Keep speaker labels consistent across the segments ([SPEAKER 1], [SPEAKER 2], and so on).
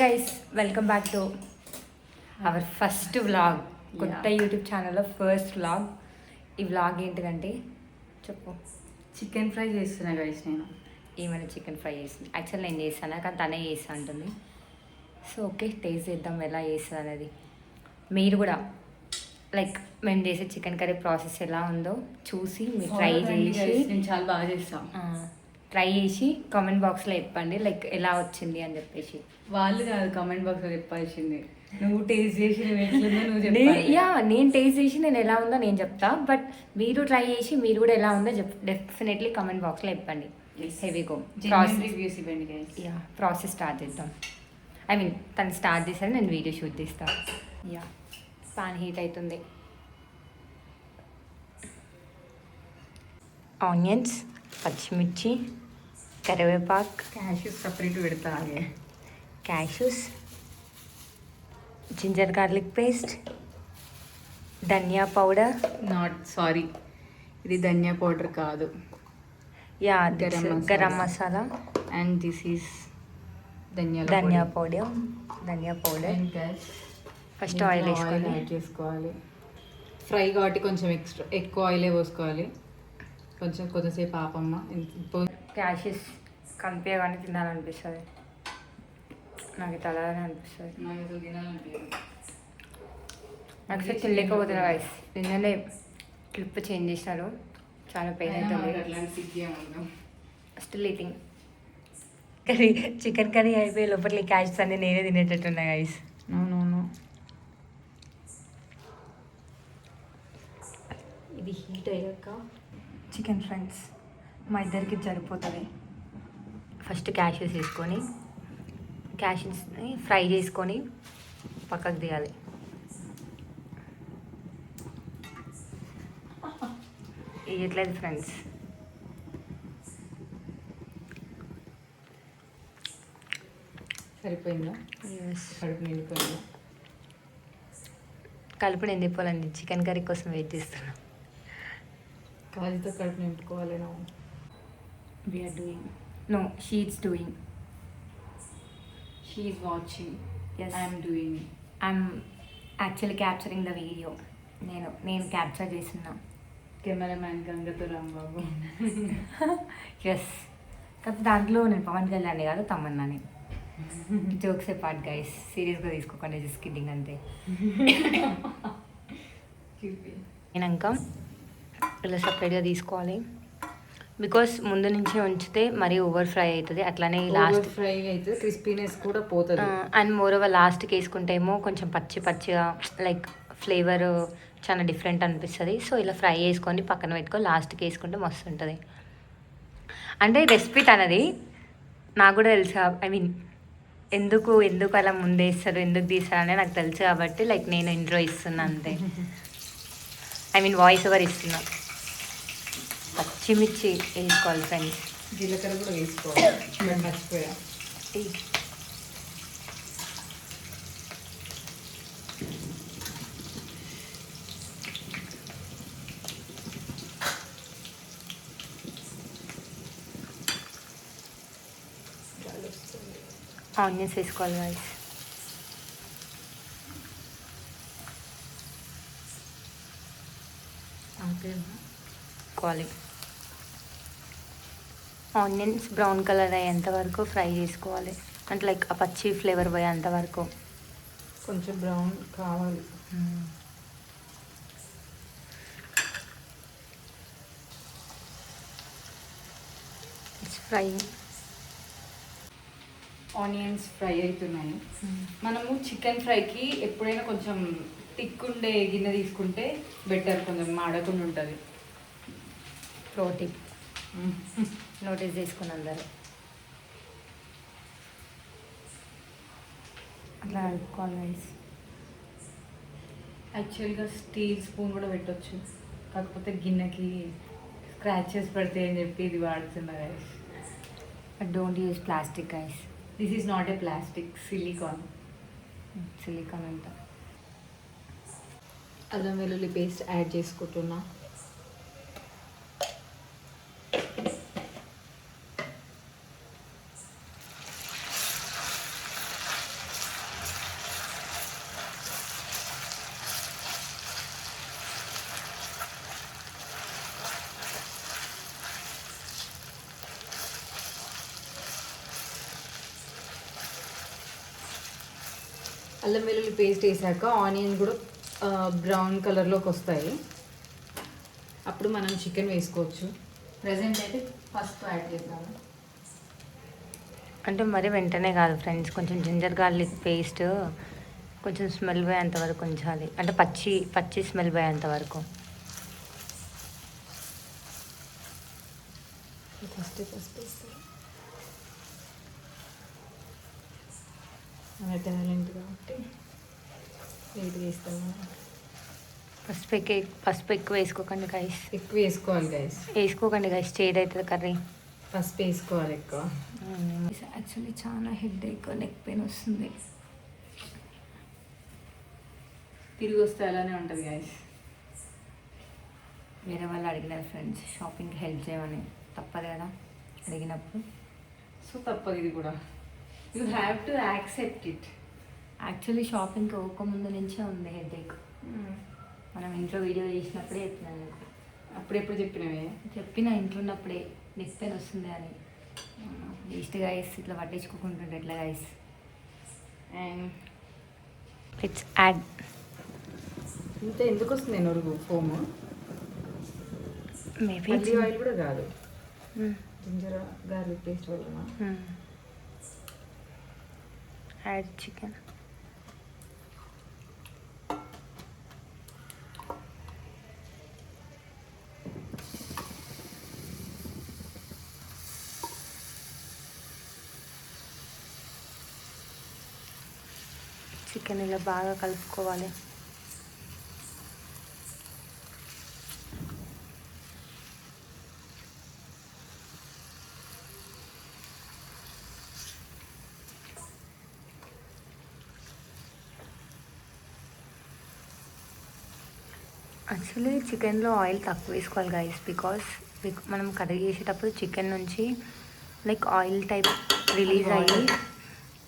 [SPEAKER 1] Guys welcome back to our first vlog. కొత్త YouTube ఛానల్లో first vlog. ఈ vlog ఏంటిదంటే చెప్పు.
[SPEAKER 2] చికెన్ ఫ్రై చేస్తున్నా గైస్. నేను
[SPEAKER 1] ఏమైనా చికెన్ ఫ్రై చేసింది. యాక్చువల్ నేను చేస్తాను కానీ తనే చేస్తా అంటుంది. సో ఓకే, టేస్ట్ చేద్దాం ఎలా చేస్తుంది అనేది. మీరు కూడా లైక్ మేము చేసే చికెన్ కర్రీ ప్రాసెస్ ఎలా ఉందో చూసి మీరు ట్రై చేసి,
[SPEAKER 2] నేను చాలా బాగా చేస్తాను,
[SPEAKER 1] ట్రై చేసి కామెంట్ బాక్స్లో చెప్పండి లైక్ ఎలా వచ్చింది అని చెప్పేసి.
[SPEAKER 2] వాళ్ళు కాదు కామెంట్ బాక్స్లో చెప్పాల్సింది, నువ్వు టేస్ట్ చేసి నువ్వు ఎట్లుందో నువ్వు చెప్పాలి.
[SPEAKER 1] నేను టేస్ట్ చేసి నేను ఎలా ఉందో నేను చెప్తా, బట్ మీరు ట్రై చేసి మీరు కూడా ఎలా ఉందో డెఫినెట్లీ కామెంట్ బాక్స్లో చెప్పండి. హెవీ గో
[SPEAKER 2] రివ్యూస్ ఇవ్వండి గైస్.
[SPEAKER 1] ప్రాసెస్ స్టార్ట్ చేద్దాం. ఐ మీన్ తను స్టార్ట్ చేశాను, నేను వీడియో షూట్ చేస్తాను. పాన్ హీట్ అవుతుంది. ఆనియన్స్, పచ్చిమిర్చి, కరివేపాకు,
[SPEAKER 2] క్యాష్యూస్ సపరేట్ పెడతా.
[SPEAKER 1] క్యాష్యూస్, జింజర్ గార్లిక్ పేస్ట్, ధనియా పౌడర్.
[SPEAKER 2] సారీ, ఇది ధనియా పౌడర్ కాదు,
[SPEAKER 1] garam masala.
[SPEAKER 2] And this is
[SPEAKER 1] dhania powder. First oil
[SPEAKER 2] add చేసుకోవాలి. ఫ్రై కాబట్టి కొంచెం ఎక్కువ ఆయిలే పోసుకోవాలి. కొంచెంసేపు ఆపమ్మ.
[SPEAKER 1] క్యాషెస్ కనిపించగానే తినాలనిపిస్తుంది. నాకు అలానే అనిపిస్తుంది. నాకు తెలియకపోతున్నా వయసు. నిన్ననే క్లిప్ చేంజ్ చేసినారు, చాలా పెయిన్ అవుతుంది. Still eating curry. Chicken curry అయిపోయి లోపల క్యాషెస్ అన్నీ నేనే తినేటట్టున్నా గైస్.
[SPEAKER 2] అవునవును.
[SPEAKER 1] ఇది హీట్ అయ్యాక చికెన్ ఫ్రెండ్స్ మా ఇద్దరికి సరిపోతుంది. ఫస్ట్ క్యాష్యూస్ వేసుకొని క్యాష్యూస్ని ఫ్రై చేసుకొని పక్కకు తీయాలి. వేయట్లేదు ఫ్రెండ్స్.
[SPEAKER 2] సరిపోయిందా? కడుపు నిండిపోయిందా?
[SPEAKER 1] కలుపు నిండిపోవాలండి. చికెన్ కర్రీ కోసం వెయిట్ చేస్తున్నాం.
[SPEAKER 2] కాజుతో కడుపు నింపుకోవాలి.
[SPEAKER 1] We're doing. No, she is doing.
[SPEAKER 2] She is watching.
[SPEAKER 1] Yes,
[SPEAKER 2] I'm doing.
[SPEAKER 1] I'm actually capturing the video. నేను క్యాప్చర్ చేస్తున్నా.
[SPEAKER 2] కెమెరామ్యాన్ గంగతో రాంబాబు.
[SPEAKER 1] ఎస్, కాకపోతే దాంట్లో నేను పవన్ కళ్యాణ్ కాదు, తమన్నాని. జోక్స్ ఏ పార్ట్ గైస్, సీరియస్గా తీసుకోకండి, జస్ట్ కిడ్డింగ్ అంతే. అయినాక ఇలా సపరేట్గా తీసుకోవాలి, బికాస్ ముందు నుంచి ఉంచితే మరీ ఓవర్ ఫ్రై అవుతుంది. అట్లానే లాస్ట్
[SPEAKER 2] ఫ్రై అయితే క్రిస్పీనెస్ కూడా పోతుంది.
[SPEAKER 1] అండ్ మోర్ ఓవర్ లాస్ట్కి వేసుకుంటే ఏమో కొంచెం పచ్చిగా లైక్ ఫ్లేవర్ చాలా డిఫరెంట్ అనిపిస్తుంది. సో ఇలా ఫ్రై చేసుకొని పక్కన పెట్టుకొని లాస్ట్కి వేసుకుంటే మస్తు ఉంటుంది. అంటే రెసిపీ తనది, నాకు కూడా తెలుసు. ఐ మీన్ ఎందుకు అలా ముందేస్తారు, ఎందుకు తీస్తారు అనేది నాకు తెలుసు కాబట్టి లైక్ నేను ఇంట్రో ఇస్తున్నా అంతే. ఐ మీన్ వాయిస్ ఓవర్ ఇస్తున్నా. పచ్చిమిర్చి వేసుకోవాలి ఫ్రెండ్స్.
[SPEAKER 2] జీలకర్ర కూడా వేసుకోవాలి, మర్చిపోయా.
[SPEAKER 1] ఆనియన్స్ వేసుకోవాలి గైస్. ఆనియన్స్ బ్రౌన్ కలర్ అయ్యేంత వరకు ఫ్రై చేసుకోవాలి. అంటే లైక్ ఆ పచ్చి ఫ్లేవర్ పోయేంత వరకు
[SPEAKER 2] కొంచెం బ్రౌన్ కావాలి.
[SPEAKER 1] It's fry.
[SPEAKER 2] ఆనియన్స్ ఫ్రై అవుతున్నాయి. మనము చికెన్ ఫ్రైకి ఎప్పుడైనా కొంచెం థిక్ ఉండే గిన్నె తీసుకుంటే బెటర్, కొంచెం మాడకుండా ఉంటుంది.
[SPEAKER 1] ప్రోటీన్ నోటీస్ చేసుకుని అందరు అట్లా కలుపుకోవాలి గైస్.
[SPEAKER 2] యాక్చువల్గా స్టీల్ స్పూన్ కూడా పెట్టవచ్చు, కాకపోతే గిన్నెకి స్క్రాచెస్ పడతాయి అని చెప్పి ఇది వాడుతున్నా guys.
[SPEAKER 1] But don't use plastic guys.
[SPEAKER 2] This is not a plastic, silicone
[SPEAKER 1] అంట.
[SPEAKER 2] అల్లం వెల్లుల్లి పేస్ట్ యాడ్ చేసుకుంటున్నా. అల్లం వెల్లుల్లి పేస్ట్ వేసాక ఆనియన్ కూడా బ్రౌన్ కలర్లోకి వస్తాయి. అప్పుడు మనం చికెన్ వేసుకోవచ్చు. ప్రజెంట్ అయితే పసుపు యాడ్ చేద్దాము.
[SPEAKER 1] అంటే మరి వెంటనే కాదు ఫ్రెండ్స్, కొంచెం జింజర్ గార్లిక్ పేస్ట్ కొంచెం స్మెల్ పోయేంత వరకు ఉంచాలి. అంటే పచ్చి స్మెల్ పోయేంత వరకు.
[SPEAKER 2] ఫస్ట్ వేస్తారు. మన టాలెంట్ కాబట్టి నీట్గా వేస్తాము.
[SPEAKER 1] పసుపు ఎక్కువ వేసుకోకండి గైస్.
[SPEAKER 2] ఎక్కువ వేసుకోవాలి గైస్.
[SPEAKER 1] వేసుకోకండి గైస్, చేదు అవుతుంది కర్రీ.
[SPEAKER 2] పసుపు వేసుకోవాలి ఎక్కువ.
[SPEAKER 1] యాక్చువల్లీ చాలా హెడేక్, నెక్ పెయిన్ వస్తుంది.
[SPEAKER 2] తిరిగి వస్తే అలానే ఉంటుంది గైస్.
[SPEAKER 1] వేరే వాళ్ళు అడిగినారు ఫ్రెండ్స్ షాపింగ్కి హెల్ప్ చేయమని, తప్పదు కదా అడిగినప్పుడు.
[SPEAKER 2] సో తప్పదు ఇది కూడా. You have to accept it.
[SPEAKER 1] Actually షాపింగ్కి ఒక ముందు నుంచే ఉంది హెడేక్. మనం ఇంట్లో వీడియో చేసినప్పుడే చెప్పినాను నీకు.
[SPEAKER 2] అప్పుడెప్పుడు చెప్పినవే?
[SPEAKER 1] చెప్పిన ఇంట్లో ఉన్నప్పుడే నెక్ పెయిన్ వస్తుంది అని. వేస్ట్ గైస్, ఇట్లా పట్టించుకోకుంటుంటే ఎట్లా గైస్.
[SPEAKER 2] And
[SPEAKER 1] it's add.
[SPEAKER 2] ఇంత ఎందుకు వస్తుంది నొరుగు ఫోమ్?
[SPEAKER 1] మేబీ
[SPEAKER 2] పల్లి ఆయిల్ కూడా కాదు, జింజర్ గార్లిక్ పేస్ట్ వల్ల.
[SPEAKER 1] Add chicken. చికెన్ ఇలా బాగా కలుపుకోవాలి. యాక్చువల్లీ చికెన్లో ఆయిల్ తక్కువ వేసుకోవాలి గైస్, బికాస్ మనం కర్రీ చేసేటప్పుడు చికెన్ నుంచి లైక్ ఆయిల్ టైప్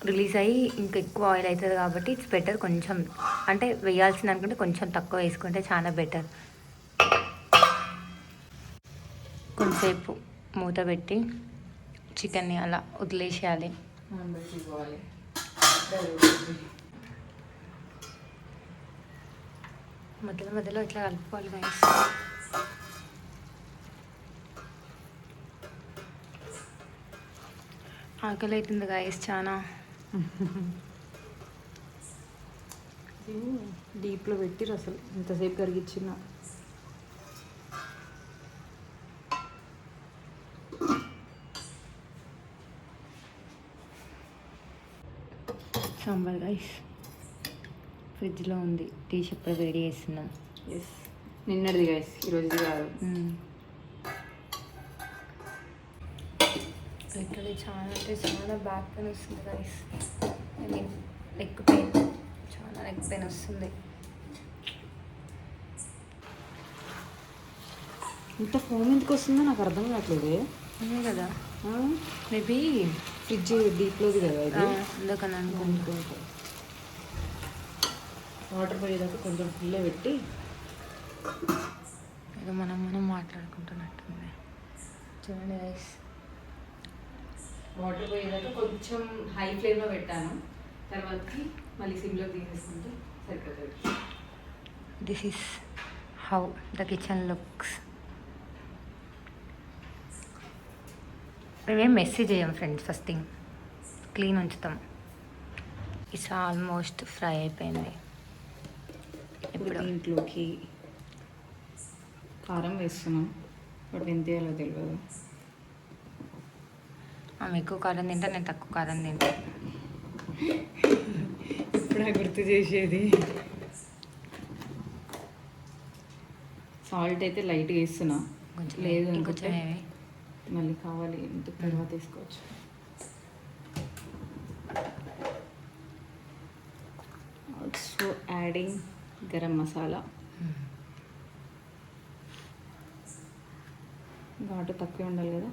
[SPEAKER 1] రిలీజ్ అయ్యి ఇంకా ఎక్కువ ఆయిల్ అవుతుంది కాబట్టి ఇట్స్ బెటర్ కొంచెం, అంటే వేయాల్సింది అనుకుంటే కొంచెం తక్కువ వేసుకుంటే చాలా బెటర్. కొంచెంసేపు మూత పెట్టి చికెన్ని అలా వదిలేసేయాలి. మధ్యలో మధ్యలో ఇట్లా కలుపుకోవాలి గైస్. ఆకలి అవుతుంది గైస్ చాలా.
[SPEAKER 2] డీప్లో పెట్టిరు అసలు ఇంతసేపు కరిగించిన.
[SPEAKER 1] సాంబార్ గైస్ ఫ్రిడ్జ్లో ఉంది, తీసి ఇప్పుడు వేడి చేస్తున్నాం.
[SPEAKER 2] ఎస్, నిన్నటిది గైస్, ఈరోజుది కాదు.
[SPEAKER 1] లిటరలీ చాలా అంటే చాలా బ్యాక్ పెయిన్ వస్తుంది guys. I mean neck pain, చాలా నెక్ పెయిన్ వస్తుంది.
[SPEAKER 2] ఇంత ఫోన్ ఎందుకు వస్తుందో నాకు అర్థం కావట్లేదు.
[SPEAKER 1] అదే కదా, మేబీ
[SPEAKER 2] ఫ్రిడ్జ్ డీప్లోది కదా ఇది,
[SPEAKER 1] అందుకని అనుకుంటా.
[SPEAKER 2] వాటర్ పోయేదాకా కొంచెం ఫుల్లే పెట్టి
[SPEAKER 1] ఏదో మనం మాట్లాడుకుంటున్నట్టుంది. చూడండి గైస్,
[SPEAKER 2] వాటర్ పోయేదాకా కొంచెం హై ఫ్లేమ్లో పెట్టాను, తర్వాతకి మళ్ళీ సిమ్లో తీసేసుకుంటే సరిపోతుంది.
[SPEAKER 1] This is how the kitchen looks. మేమేం మెసేజ్ చేయం ఫ్రెండ్స్, ఫస్ట్ థింగ్ క్లీన్ ఉంచుతాం. ఇట్స్ ఆల్మోస్ట్ ఫ్రై అయిపోయింది.
[SPEAKER 2] ఇప్పుడు ఇంట్లోకి కారం వేస్తున్నాం, బట్ ఎంత వేయాలో తెలియదు.
[SPEAKER 1] ఆమె ఎక్కువ కారం తింటా, నేను తక్కువ కారం తింటా.
[SPEAKER 2] ఇప్పుడే గుర్తు చేసేది. సాల్ట్ అయితే లైట్గా వేస్తున్నా,
[SPEAKER 1] కొంచెం
[SPEAKER 2] లేదు
[SPEAKER 1] ఇంకొంచెం
[SPEAKER 2] అనుకుంటే
[SPEAKER 1] ఏమి
[SPEAKER 2] మళ్ళీ కావాలి ఇంటికి తర్వాత వేసుకోవచ్చు. Also adding garam masala. ఘాటు తక్కువ ఉండాలి కదా.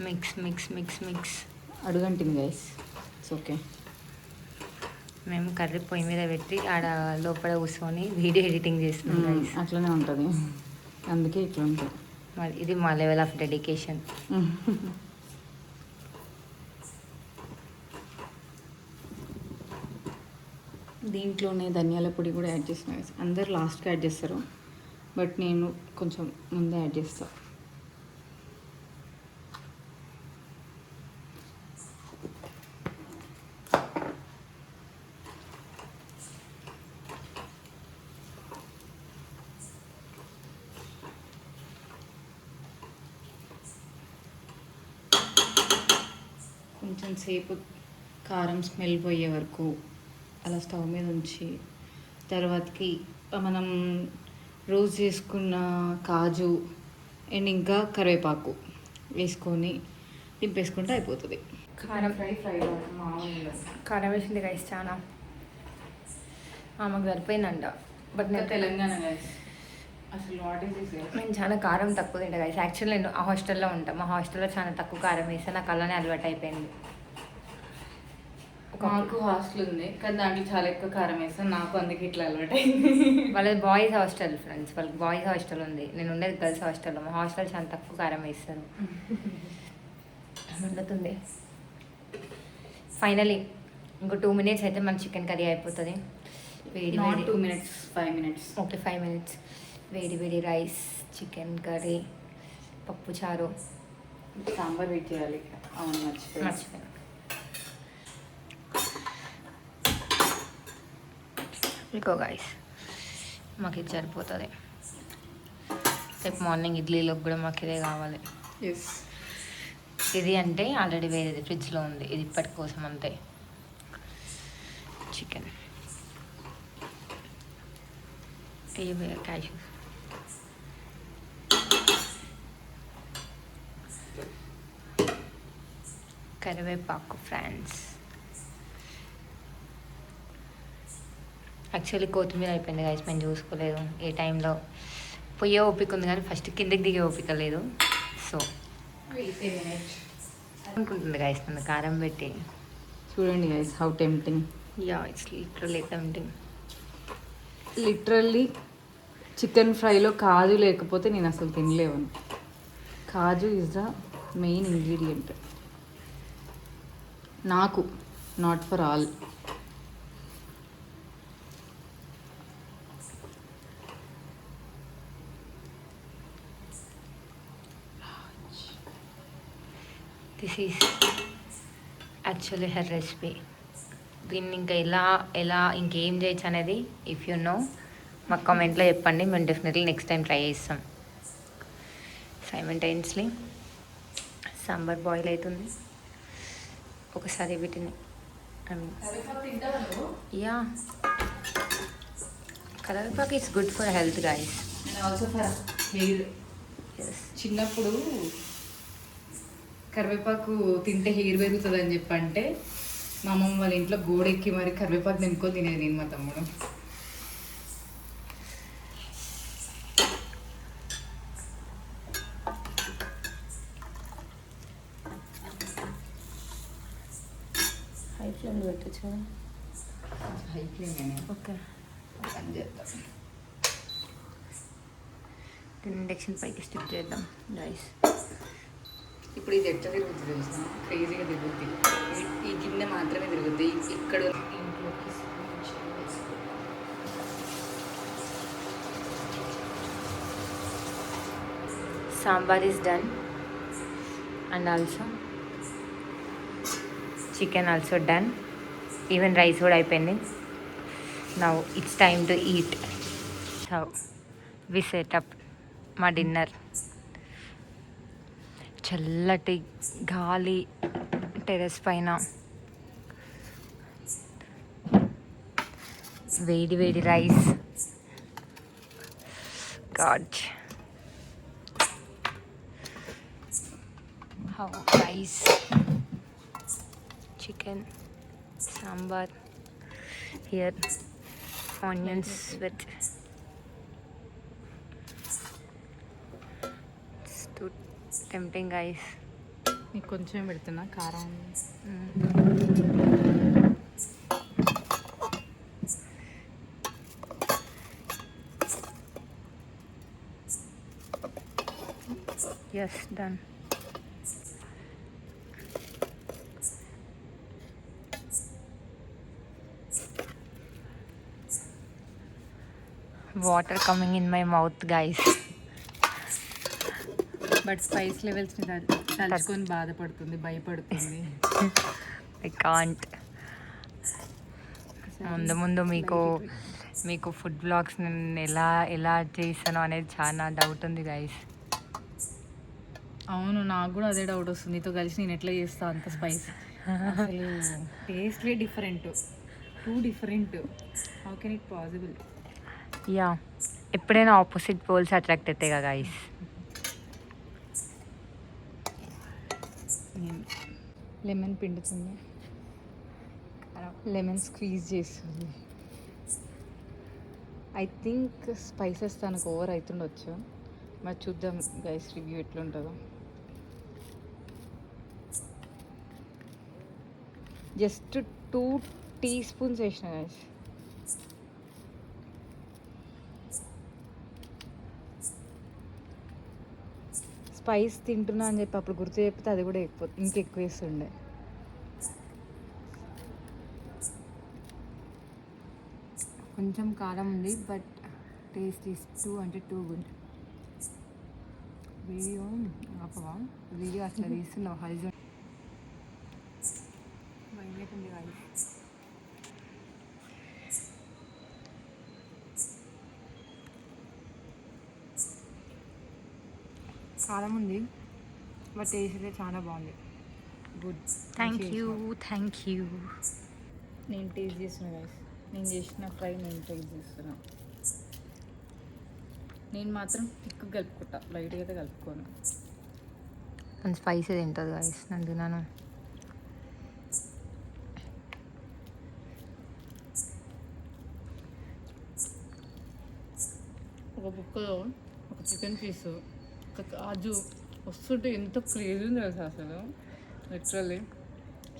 [SPEAKER 1] Mix mix mix mix.
[SPEAKER 2] అడుగంటింది గైస్, ఇట్స్ ఓకే.
[SPEAKER 1] మేము కర్రీ పొయ్యి మీద పెట్టి ఆడ లోపల కూర్చొని వీడియో ఎడిటింగ్ చేస్తున్నాం గైస్.
[SPEAKER 2] అట్లనే ఉంటుంది, అందుకే ఇట్లా ఉంటుంది.
[SPEAKER 1] మరి ఇది మా లెవెల్ ఆఫ్ డెడికేషన్.
[SPEAKER 2] దీంట్లోనే ధనియాల పొడి కూడా యాడ్ చేసిన guys. అందరు లాస్ట్కి యాడ్ చేస్తారు, బట్ నేను కొంచెం ముందే యాడ్ చేస్తాను. కొంచెం సేపు కారం స్మెల్ పోయే వరకు అలా స్టవ్ మీద ఉంచి, తర్వాతకి మనం రోస్ట్ చేసుకున్న కాజు అండ్ ఇంకా కరివేపాకు వేసుకొని దింపేసుకుంటే అయిపోతుంది.
[SPEAKER 1] కారం
[SPEAKER 2] ఫ్రై మామూలుగా
[SPEAKER 1] కారం వేసింది గైస్ చాలా, ఆమెకు సరిపోయిందంట. బట్ నేను
[SPEAKER 2] తెలంగాణ guys. అసలు వాట్ ఈస్ దిస్?
[SPEAKER 1] నేను చాలా కారం తక్కువ తింటా గైస్. యాక్చువల్లీ నేను ఆ హాస్టల్లో ఉంటాను, మా హాస్టల్లో చాలా తక్కువ కారం వేస్తే నాకు అలానే అలవాటు అయిపోయింది.
[SPEAKER 2] మాకు హాస్టల్ ఉంది కానీ దాంట్లో చాలా ఎక్కువ కారం వేస్తాను, నాకు అందుకే ఇట్లా అలవాటు అయింది.
[SPEAKER 1] వాళ్ళది బాయ్స్ హాస్టల్ ఫ్రెండ్స్, వాళ్ళకి బాయ్స్ హాస్టల్ ఉంది, నేను ఉండేది గర్ల్స్ హాస్టల్లో. మా హాస్టల్ చాలా తక్కువ కారం వేస్తారు. మండుతుంది. ఫైనలీ ఇంకో 2 minutes అయితే మన చికెన్ కర్రీ అయిపోతుంది. వేడి వేడి
[SPEAKER 2] 2 minutes, 5 minutes.
[SPEAKER 1] Okay 5 minutes. వేడి వేడి రైస్, చికెన్ కర్రీ, పప్పు చారు,
[SPEAKER 2] సాంబార్ వెయిట్ చేయాలి. అవును
[SPEAKER 1] మర్చిపోయాను. ఇంకో గైస్ మాకు ఇది సరిపోతుంది. రేపు మార్నింగ్ ఇడ్లీలోకి కూడా మాకు ఇదే కావాలి.
[SPEAKER 2] ఎస్.
[SPEAKER 1] ఇది అంటే ఆల్రెడీ వేరేది ఫ్రిడ్జ్లో ఉంది, ఇది ఇప్పటి కోసం అంతే. చికెన్ క్యాషూ, కరివేపాకు ఫ్రెండ్స్. యాక్చువల్లీ కొత్తిమీర అయిపోయింది గైస్, మేము చూసుకోలేదు ఏ టైంలో. పొయ్యే ఓపిక ఉంది కానీ ఫస్ట్ కిందకి దిగే ఓపిక లేదు. సో అనుకుంటుంది గైస్ నన్ను కారం పెట్టి.
[SPEAKER 2] చూడండి guys how tempting.
[SPEAKER 1] Yeah it's literally tempting.
[SPEAKER 2] Literally chicken ఫ్రైలో కాజు లేకపోతే నేను అసలు తినలేవను. కాజు ఈజ్ ద మెయిన్ ఇంగ్రీడియంట్ నాకు, not for all.
[SPEAKER 1] This is actually her recipe. దీన్ని ఇంకా ఎలా ఇంకేం చేయొచ్చు అనేది ఇఫ్ యూ నో మాకు కామెంట్లో చెప్పండి, మేము డెఫినెట్లీ నెక్స్ట్ టైం ట్రై చేస్తాం. సైమల్టైన్స్లీ సాంబార్ బాయిల్ అవుతుంది. ఒకసారి వీటిని యా కరివేపాకు it's good for health guys.
[SPEAKER 2] And also for hair.
[SPEAKER 1] Yes
[SPEAKER 2] చిన్నప్పుడు కరివేపాకు తింటే హెయిర్ పెరుగుతుంది అని చెప్పంటే మా అమ్మమ్మ వాళ్ళ ఇంట్లో గోడెక్కి మరి కరివేపాకు నింపుకొని తినేది నేను మా తమ్ముడు.
[SPEAKER 1] హై ఫ్లేమ్ పెట్టచ్చు.
[SPEAKER 2] హై ఫ్లేమ్
[SPEAKER 1] ఓకే
[SPEAKER 2] పని చేద్దాం.
[SPEAKER 1] ఇండక్షన్ పైకి స్టిక్ చేద్దాం గైస్.
[SPEAKER 2] ఇప్పుడు ఇది ఎట్లా తిరుగుతుంది తెలుసా? క్రేజీగా తిరుగుద్ది. ఈ గిన్నె మాత్రమే తిరుగుద్ది. ఇక్కడ ఇంట్లోకి
[SPEAKER 1] sambar is done and also chicken also done. Even rice కూడా అయిపోయింది. Now it's time to eat. So we set up మా డిన్నర్. చల్లటి గాలి టెర్రస్ పైన, వేడి వేడి rice, god how rice, chicken, sambar, here onions with tempting guys.
[SPEAKER 2] నీకు కొంచెం పెడుతున్నా కారం.
[SPEAKER 1] Yes, done. Water coming in my mouth guys.
[SPEAKER 2] But spice లెవెల్స్ని తలుచుకొని బాధపడుతుంది, భయపడుతుంది.
[SPEAKER 1] I can't. ముందు ముందు మీకు ఫుడ్ బ్లాగ్స్ నేను ఎలా చేస్తానో అనేది చాలా డౌట్ ఉంది గైస్.
[SPEAKER 2] అవును, నాకు కూడా అదే డౌట్ వస్తుంది. నీతో కలిసి నేను ఎట్లా చేస్తా అంత స్పైస్. అసలు టేస్ట్లే different, too different. How can it possible?
[SPEAKER 1] Yeah, ఎప్పుడైనా ఆపోజిట్ పోల్స్ అట్రాక్ట్ అవుతాయి కదా గైస్.
[SPEAKER 2] లెమన్ పిండుతుంది, లెమన్ స్క్వీజ్ చేస్తుంది. ఐ థింక్ స్పైసెస్ తనకు ఓవర్ అవుతుండొచ్చు. మరి చూద్దాం గైస్ రివ్యూ ఎట్లుంటుందో. జస్ట్ 2 teaspoons వేసిన గైస్. స్పైస్ తింటున్నా అని చెప్పి అప్పుడు గుర్తు చెప్తే అది కూడా ఇంకెక్కువ వేస్తుండే. కొంచెం కారం ఉంది, but taste is too good. Video ఆపవా? వీడియో అసలు తీస్తున్నావు హరిజోన్ భయమేటుంది కాదు. కారం ఉంది, బట్ టేస్ట్ అయితే చాలా బాగుంది. గుడ్.
[SPEAKER 1] Thank you.
[SPEAKER 2] నేను టేస్ట్ చేస్తున్నా గైస్. నేను చేసిన ఫ్రై నేను టేస్ట్ చేస్తున్నా. నేను మాత్రం థిక్ కలుపుకుంటా, లైట్గా అయితే కలుపుకోను.
[SPEAKER 1] అండ్ స్పైసీ తింటుంది గైస్, నేను తిన్నాను.
[SPEAKER 2] ఒక బుక్కలో ఒక చికెన్ పీసు, ఒక కాజు వస్తుంటే ఎంత క్రేజీ ఉంది తెలుసా అసలు. లిటరల్లీ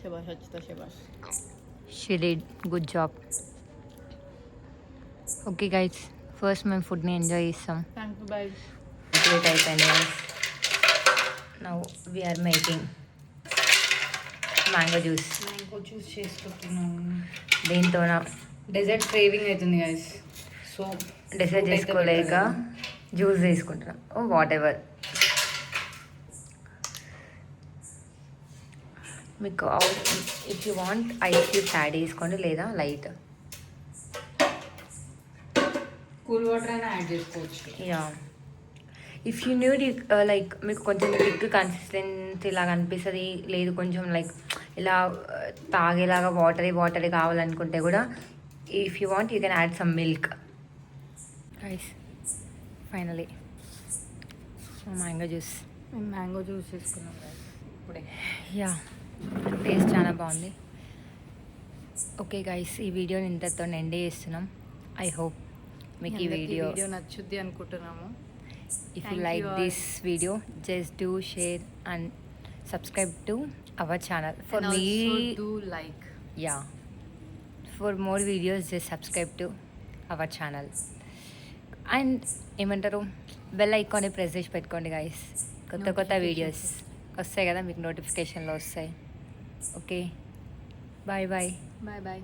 [SPEAKER 2] శబాష్ అచ్చిత, శబాష్.
[SPEAKER 1] She did good job. Okay guys, first మేము ఫుడ్ని ఎంజాయ్ చేస్తాం.
[SPEAKER 2] Thank you, bye.
[SPEAKER 1] కంప్లీట్ అయిపోయింది guys. Now we're making mango juice.
[SPEAKER 2] Mango juice చేసుకుంటున్నాను.
[SPEAKER 1] దీంతో
[SPEAKER 2] డెజర్ట్ క్రేవింగ్ అవుతుంది గైస్. సో
[SPEAKER 1] డిసైడ్ చేసుకోలేక జ్యూస్ తీసుకుంటున్నాం. Oh whatever. మీకు if you want ice cubes add చేసుకోండి, లేదా లైట్
[SPEAKER 2] కూల్ వాటర్ అయినా యాడ్ చేసుకోవచ్చు.
[SPEAKER 1] Yeah, if you need like మీకు కొంచెం థిక్ కన్సిస్టెన్సీ లాగా అనిపిస్తుంది, లేదు కొంచెం లైక్ ఇలా తాగేలాగా వాటరీ కావాలనుకుంటే కూడా if you want you can add some milk. Rice finally mango juice.
[SPEAKER 2] మేము మ్యాంగో జ్యూస్ చేసుకున్నాం guys ఇప్పుడే.
[SPEAKER 1] యా, టేస్ట్ చాలా బాగుంది. ఓకే గైస్, ఈ వీడియోని ఇంతతో ఎండ్ చేస్తున్నాం. ఐ హోప్ మీకు ఈ వీడియో
[SPEAKER 2] నచ్చుద్ది అనుకుంటున్నాము.
[SPEAKER 1] If you like this video just do share and subscribe to our channel for me.
[SPEAKER 2] Like.
[SPEAKER 1] Yeah, for more videos just subscribe to our channel. And ఏమంటారు, bell ఐకాన్ని press చేసి పెట్టుకోండి guys. కొత్త videos వస్తాయి కదా, మీకు నోటిఫికేషన్లో వస్తాయి. Okay, bye.
[SPEAKER 2] బాయ్.